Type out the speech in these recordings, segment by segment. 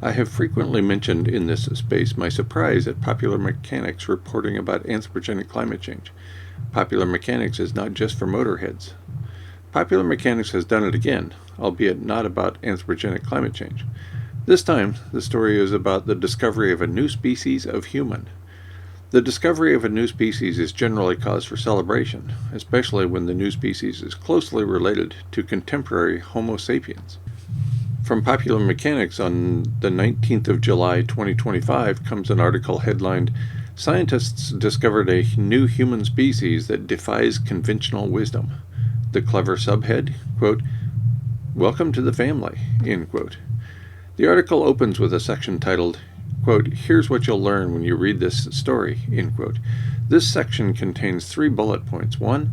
I have frequently mentioned in this space my surprise at Popular Mechanics reporting about anthropogenic climate change. Popular Mechanics is not just for motorheads. Popular Mechanics has done it again, albeit not about anthropogenic climate change. This time, the story is about the discovery of a new species of human. The discovery of a new species is generally cause for celebration, especially when the new species is closely related to contemporary Homo sapiens. From Popular Mechanics on the 19th of July 2025 comes an article headlined, "Scientists discovered a new human species that defies conventional wisdom." The clever subhead, quote, "Welcome to the family," end quote. The article opens with a section titled, quote, "Here's what you'll learn when you read this story," end quote. This section contains 3 bullet points. 1,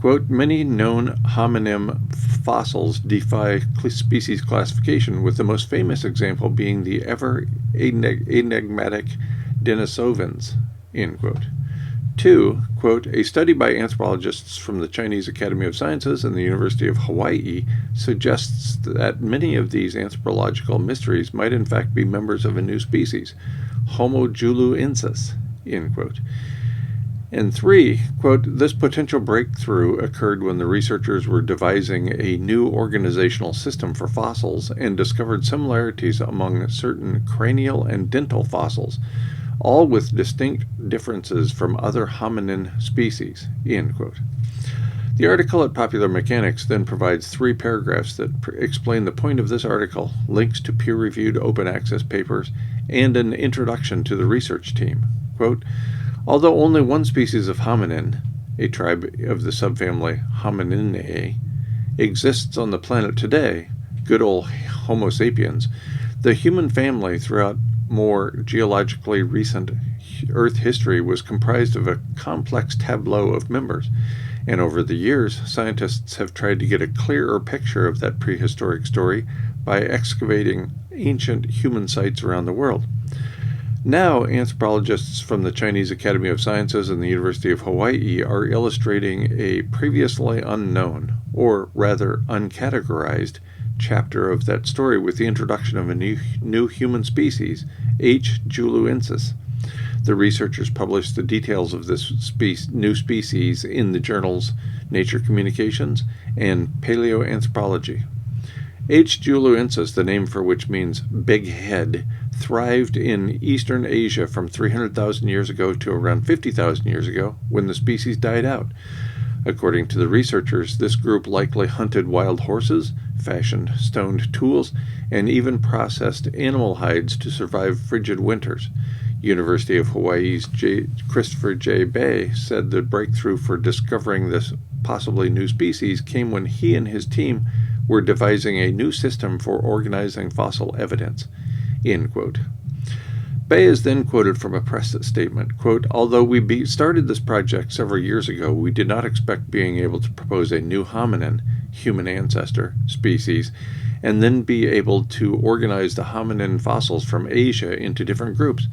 quote, "Many known hominin fossils defy species classification, with the most famous example being the ever enigmatic Denisovans," end quote. 2, quote, "A study by anthropologists from the Chinese Academy of Sciences and the University of Hawaii suggests that many of these anthropological mysteries might in fact be members of a new species, Homo juluensis," end quote. And 3, quote, "This potential breakthrough occurred when the researchers were devising a new organizational system for fossils and discovered similarities among certain cranial and dental fossils, all with distinct differences from other hominin species," end quote. The article at Popular Mechanics then provides 3 paragraphs that explain the point of this article, links to peer-reviewed open access papers, and an introduction to the research team. Quote, "Although only one species of hominin, a tribe of the subfamily Homininae, exists on the planet today, good old Homo sapiens, the human family throughout more geologically recent Earth history was comprised of a complex tableau of members, and over the years, scientists have tried to get a clearer picture of that prehistoric story by excavating ancient human sites around the world. Now, anthropologists from the Chinese Academy of Sciences and the University of Hawaii are illustrating a previously unknown, or rather uncategorized, chapter of that story with the introduction of a new human species, H. juluensis. The researchers published the details of this new species in the journals Nature Communications and Paleoanthropology. H. juluensis, the name for which means big head, thrived in eastern Asia from 300,000 years ago to around 50,000 years ago, when the species died out. According to the researchers, this group likely hunted wild horses, fashioned stoned tools, and even processed animal hides to survive frigid winters. University of Hawaii's Christopher J. Bay said the breakthrough for discovering this possibly new species came when he and his team were devising a new system for organizing fossil evidence, end quote. Bay is then quoted from a press statement, quote, "Although we started this project several years ago, we did not expect being able to propose a new hominin, human ancestor, species, and then be able to organize the hominin fossils from Asia into different groups.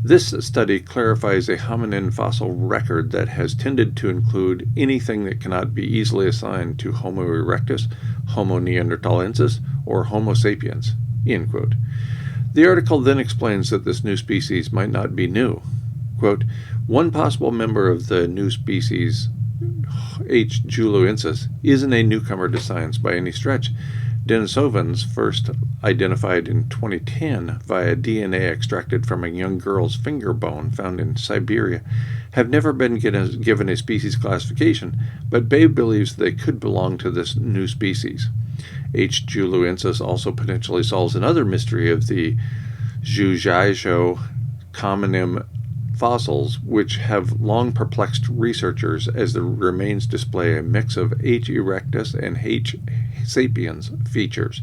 This study clarifies a hominin fossil record that has tended to include anything that cannot be easily assigned to Homo erectus, Homo neanderthalensis, or Homo sapiens," end quote. The article then explains that this new species might not be new. Quote, "One possible member of the new species, H. juluensis, isn't a newcomer to science by any stretch. Denisovans, first identified in 2010 via DNA extracted from a young girl's finger bone found in Siberia, have never been given a species classification, but Bay believes they could belong to this new species. H. juluensis also potentially solves another mystery of the Zhujiazhou hominin fossils, which have long perplexed researchers as the remains display a mix of H. erectus and H. sapiens features.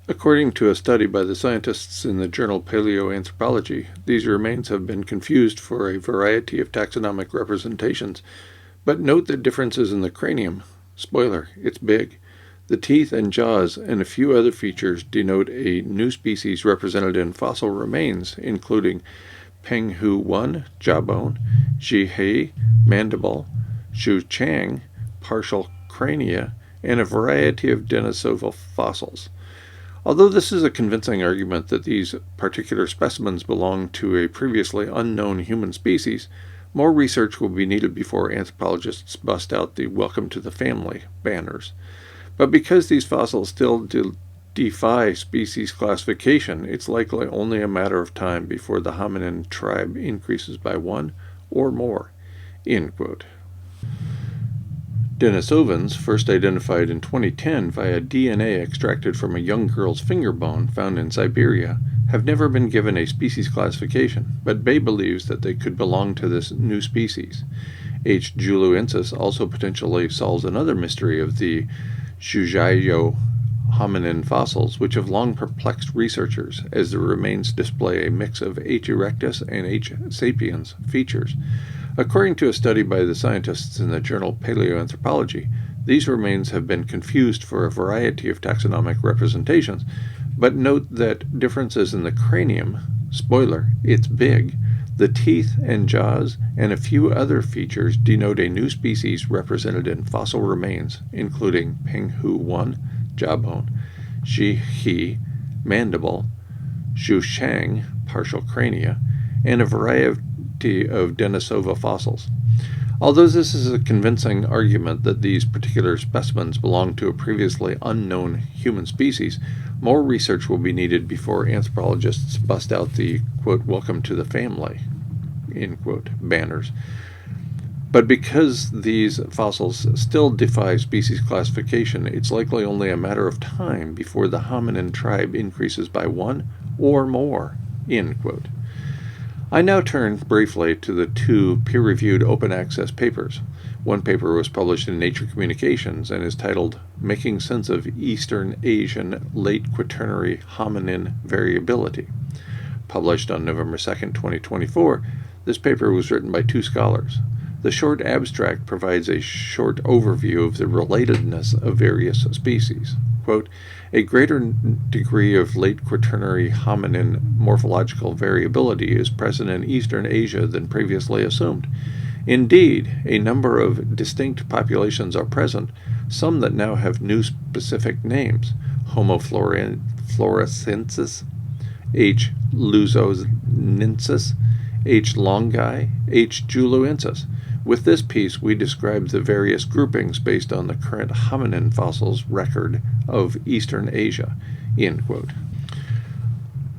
According to a study by the scientists in the journal Paleoanthropology, these remains have been confused for a variety of taxonomic representations, but note the differences in the cranium. Spoiler, it's big. The teeth and jaws and a few other features denote a new species represented in fossil remains, including Penghu 1, jawbone, Jihei, mandible, Zhu Chang, partial crania, and a variety of Denisoval fossils. Although this is a convincing argument that these particular specimens belong to a previously unknown human species, more research will be needed before anthropologists bust out the "Welcome to the Family" banners. But because these fossils still defy species classification, it's likely only a matter of time before the hominin tribe increases by one or more. End quote. Denisovans, first identified in 2010 via DNA extracted from a young girl's finger bone found in Siberia, have never been given a species classification, but Bay believes that they could belong to this new species. H. juluensis also potentially solves another mystery of the Zhujiao hominin fossils, which have long perplexed researchers, as the remains display a mix of H. erectus and H. sapiens features. According to a study by the scientists in the journal Paleoanthropology, these remains have been confused for a variety of taxonomic representations, but note that differences in the cranium, spoiler, it's big, the teeth and jaws, and a few other features denote a new species represented in fossil remains, including Penghu 1, jawbone, Shi-He, mandible, Zhushang, partial crania, and a variety of Denisova fossils. Although this is a convincing argument that these particular specimens belong to a previously unknown human species, more research will be needed before anthropologists bust out the, quote, "Welcome to the Family," end quote, banners. But because these fossils still defy species classification, it's likely only a matter of time before the hominin tribe increases by one or more, end quote. I now turn briefly to the two peer-reviewed open-access papers. One paper was published in Nature Communications and is titled "Making Sense of Eastern Asian Late Quaternary Hominin Variability." Published on November 2, 2024, this paper was written by two scholars. The short abstract provides a short overview of the relatedness of various species. Quote, "A greater degree of late quaternary hominin morphological variability is present in Eastern Asia than previously assumed. Indeed, a number of distinct populations are present, some that now have new specific names: Homo floresiensis, H. luzonensis, H. longi, H. juluensis. With this piece, we describe the various groupings based on the current hominin fossils record of Eastern Asia." End quote.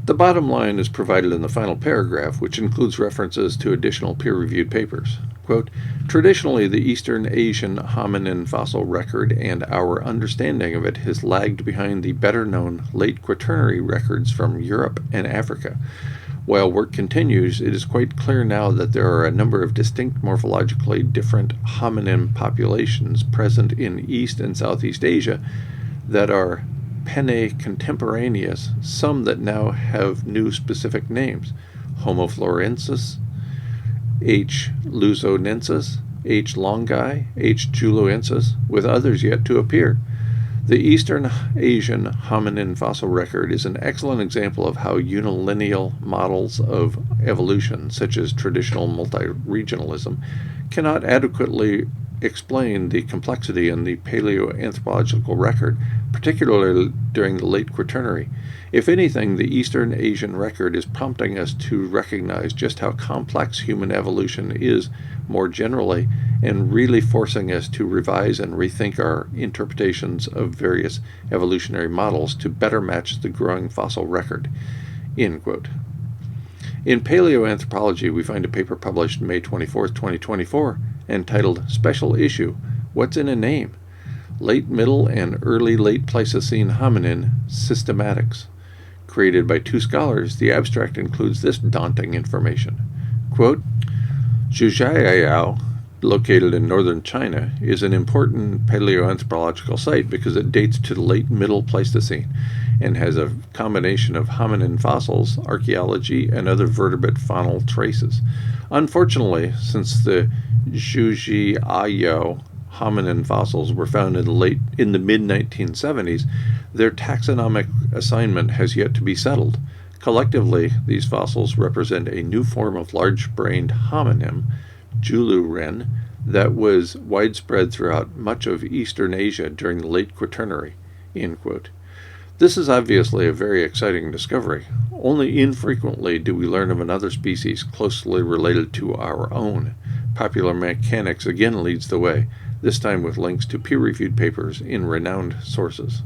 The bottom line is provided in the final paragraph, which includes references to additional peer-reviewed papers. Quote, "Traditionally, the Eastern Asian hominin fossil record and our understanding of it has lagged behind the better-known late quaternary records from Europe and Africa. While work continues, it is quite clear now that there are a number of distinct morphologically different hominin populations present in East and Southeast Asia that are pene contemporaneous, some that now have new specific names: Homo florensis, H. luzonensis, H. longi, H. juluensis, with others yet to appear. The Eastern Asian hominin fossil record is an excellent example of how unilineal models of evolution, such as traditional multi-regionalism, cannot adequately explain the complexity in the paleoanthropological record, particularly during the late Quaternary. If anything, the Eastern Asian record is prompting us to recognize just how complex human evolution is more generally, and really forcing us to revise and rethink our interpretations of various evolutionary models to better match the growing fossil record." End quote. In Paleoanthropology, we find a paper published May 24, 2024, entitled "Special Issue: What's in a Name? Late Middle and Early Late Pleistocene Hominin Systematics." Created by two scholars, the abstract includes this daunting information. Quote, "Zhujiao, located in northern China, is an important paleoanthropological site because it dates to the late Middle Pleistocene and has a combination of hominin fossils, archaeology, and other vertebrate faunal traces. Unfortunately, since the Zhujiao hominin fossils were found in the mid-1970s, their taxonomic assignment has yet to be settled. Collectively, these fossils represent a new form of large-brained hominin, Juluren, that was widespread throughout much of Eastern Asia during the late Quaternary." End quote. This is obviously a very exciting discovery. Only infrequently do we learn of another species closely related to our own. Popular Mechanics again leads the way, this time with links to peer-reviewed papers in renowned sources.